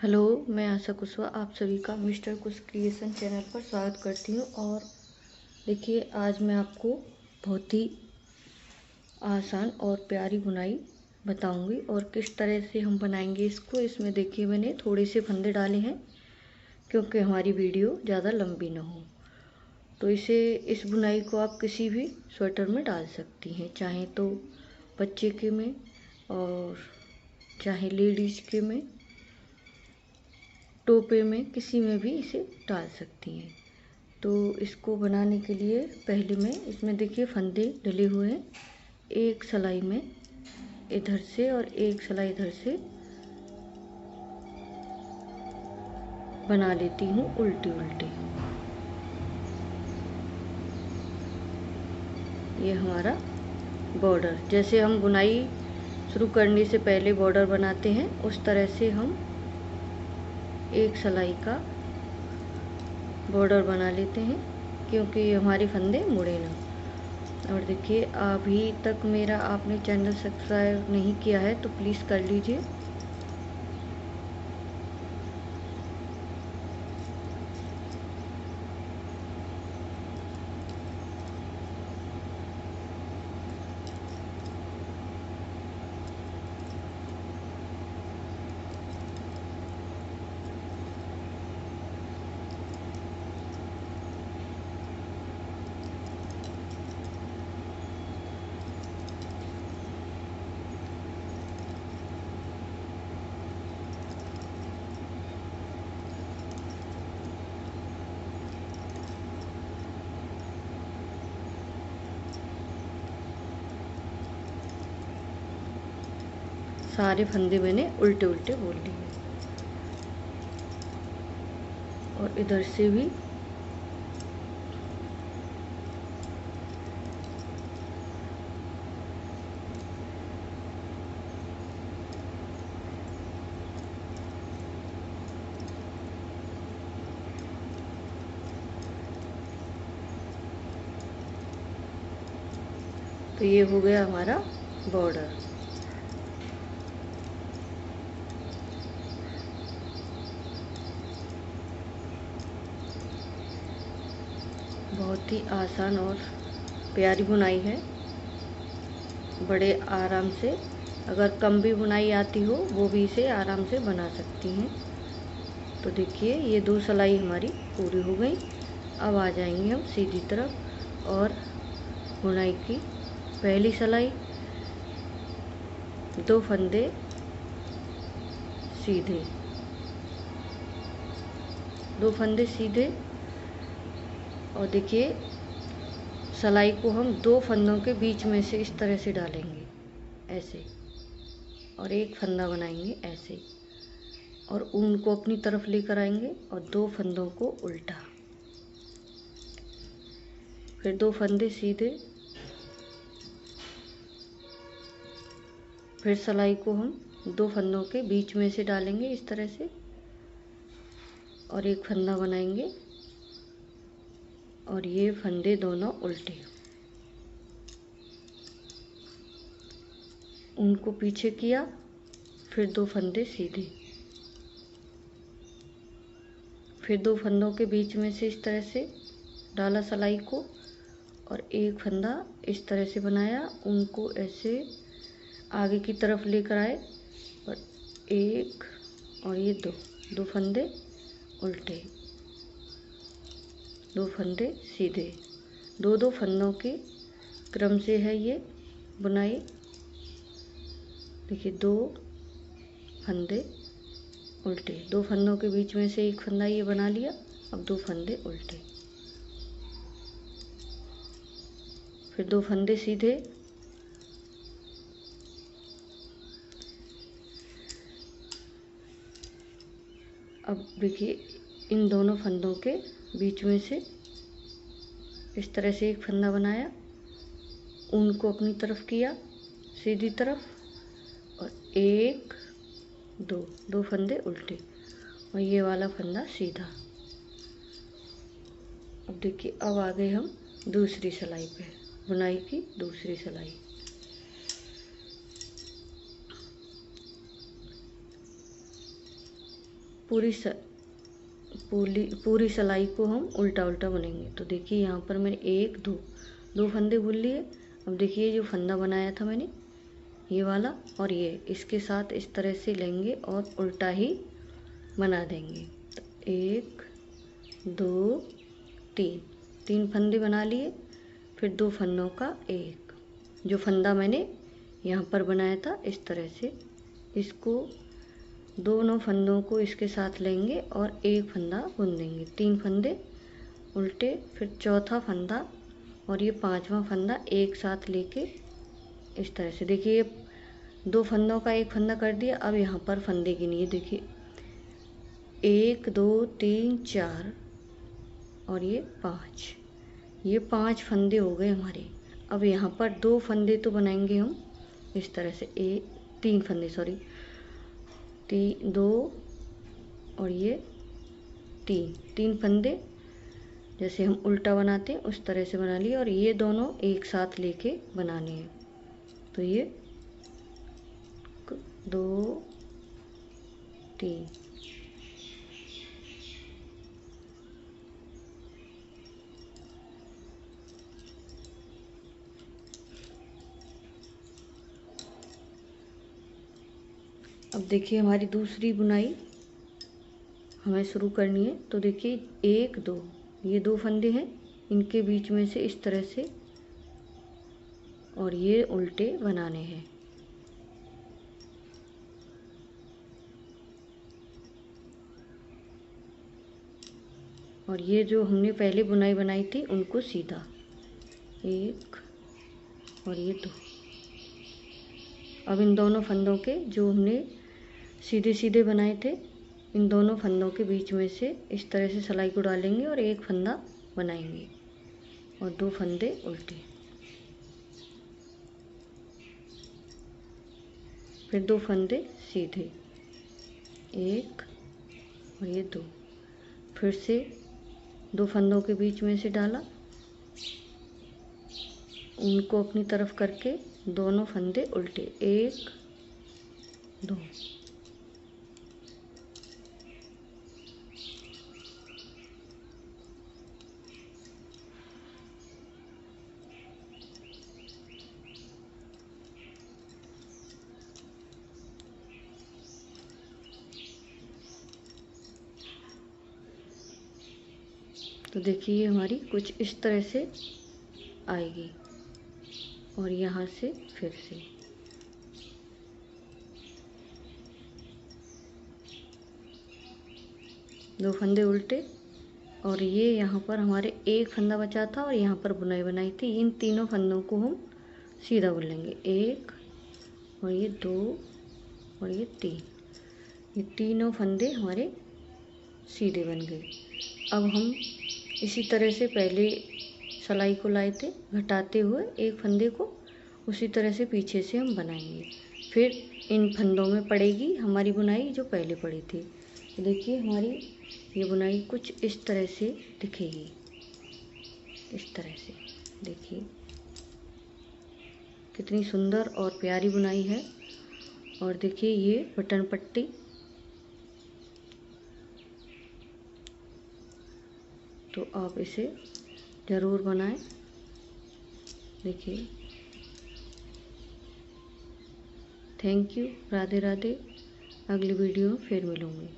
Hello, मैं आशा कुशवाहा आप सभी का मिस्टर कुश क्रिएशन चैनल पर स्वागत करती हूँ। और देखिए, आज मैं आपको बहुत ही आसान और प्यारी बुनाई बताऊंगी और किस तरह से हम बनाएंगे इसको। इसमें देखिए, मैंने थोड़े से फंदे डाले हैं क्योंकि हमारी वीडियो ज़्यादा लंबी ना हो। तो इस बुनाई को आप किसी भी स्वेटर में डाल सकती हैं, चाहे तो बच्चे के में और चाहे लेडीज़ के में, टोपे में, किसी में भी इसे डाल सकती हैं। तो इसको बनाने के लिए पहले मैं इसमें देखिए फंदे डले हुए हैं। एक सिलाई में इधर से और एक सिलाई इधर से बना लेती हूँ उल्टे उल्टे। ये हमारा बॉर्डर, जैसे हम बुनाई शुरू करने से पहले बॉर्डर बनाते हैं उस तरह से हम एक सिलाई का बॉर्डर बना लेते हैं क्योंकि हमारे फंदे मुड़े ना। और देखिए, अभी तक मेरा आपने चैनल सब्सक्राइब नहीं किया है तो प्लीज़ कर लीजिए। सारे फंदे मैंने उल्टे उल्टे बोल लिए और इधर से भी तो ये हो गया हमारा बॉर्डर। बहुत ही आसान और प्यारी बुनाई है, बड़े आराम से। अगर कम भी बुनाई आती हो वो भी इसे आराम से बना सकती हैं। तो देखिए, ये दो सिलाई हमारी पूरी हो गई। अब आ जाएंगे हम सीधी तरफ और बुनाई की पहली सिलाई, दो फंदे सीधे, दो फंदे सीधे। और देखिए, सिलाई को हम दो फंदों के बीच में से इस तरह से डालेंगे ऐसे, और एक फंदा बनाएंगे ऐसे, और ऊन को अपनी तरफ लेकर आएंगे और दो फंदों को उल्टा, फिर दो फंदे सीधे, फिर सिलाई को हम दो फंदों के बीच में से डालेंगे इस तरह से और एक फंदा बनाएंगे, और ये फंदे दोनों उल्टे, उनको पीछे किया, फिर दो फंदे सीधे, फिर दो फंदों के बीच में से इस तरह से डाला सिलाई को और एक फंदा इस तरह से बनाया, उनको ऐसे आगे की तरफ लेकर आए और एक, और ये दो, दो फंदे उल्टे, दो फंदे सीधे, दो दो फंदों के क्रम से है ये बुनाई। देखिए, दो फंदे उल्टे, दो फंदों के बीच में से एक फंदा ये बना लिया। अब दो फंदे उल्टे, फिर दो फंदे सीधे, अब देखिए, इन दोनों फंदों के बीच में से इस तरह से एक फंदा बनाया, ऊन को अपनी तरफ किया सीधी तरफ, और एक, दो, दो फंदे उल्टे और ये वाला फंदा सीधा। अब देखिए, अब आ गए हम दूसरी सिलाई पे, बुनाई की दूसरी सिलाई। पूरी सिलाई को हम उल्टा उल्टा बुनेंगे। तो देखिए यहाँ पर मैंने एक दो फंदे बुन लिए। अब देखिए जो फंदा बनाया था मैंने ये वाला और ये इसके साथ इस तरह से लेंगे और उल्टा ही बना देंगे। तो 1 2 3 फंदे बना लिए, फिर 2 फंदों का एक, जो फंदा मैंने यहाँ पर बनाया था इस तरह से इसको दोनों फंदों को इसके साथ लेंगे और एक फंदा बुन देंगे। 3 फंदे उल्टे, फिर चौथा फंदा और ये 5वां फंदा एक साथ लेके इस तरह से। देखिए 2 फंदों का एक फंदा कर दिया। अब यहाँ पर फंदे गिनिए, देखिए 1 2 3 4 और ये 5, ये 5 फंदे हो गए हमारे। अब यहाँ पर 2 फंदे तो बनाएंगे हम इस तरह से, 3 फंदे, सॉरी 2 और ये 3 फंदे जैसे हम उल्टा बनाते हैं उस तरह से बना लिए और ये दोनों एक साथ लेके बनाने हैं। तो ये 2 3 अब देखिए हमारी दूसरी बुनाई हमें शुरू करनी है। तो देखिए 1 2 ये 2 फंदे हैं, इनके बीच में से इस तरह से और ये उल्टे बनाने हैं। और ये जो हमने पहले बुनाई बनाई थी उनको सीधा 1 और ये 2। अब इन दोनों फंदों के जो हमने सीधे सीधे बनाए थे इन दोनों फंदों के बीच में से इस तरह से सिलाई को डालेंगे और एक फंदा बनाएंगे और 2 फंदे उल्टे, फिर 2 फंदे सीधे, 1 और ये 2, फिर से 2 फंदों के बीच में से डाला, उनको अपनी तरफ करके दोनों फंदे उल्टे, 1 2। तो देखिए हमारी कुछ इस तरह से आएगी और यहाँ से फिर से दो फंदे उल्टे और ये यहाँ पर हमारे एक फंदा बचा था और यहाँ पर बुनाई बनाई थी। इन तीनों फंदों को हम सीधा बुन लेंगे, 1 और ये 2 और ये 3, ये तीनों फंदे हमारे सीधे बन गए। अब हम इसी तरह से पहले सिलाई को लाए थे घटाते हुए एक फंदे को, उसी तरह से पीछे से हम बनाएंगे। फिर इन फंदों में पड़ेगी हमारी बुनाई जो पहले पड़ी थी। तो देखिए हमारी ये बुनाई कुछ इस तरह से दिखेगी, इस तरह से। देखिए कितनी सुंदर और प्यारी बुनाई है। और देखिए ये बटन पट्टी, तो आप इसे ज़रूर बनाएं। देखिए, थैंक यू, राधे राधे। अगली वीडियो में फिर मिलूँगी।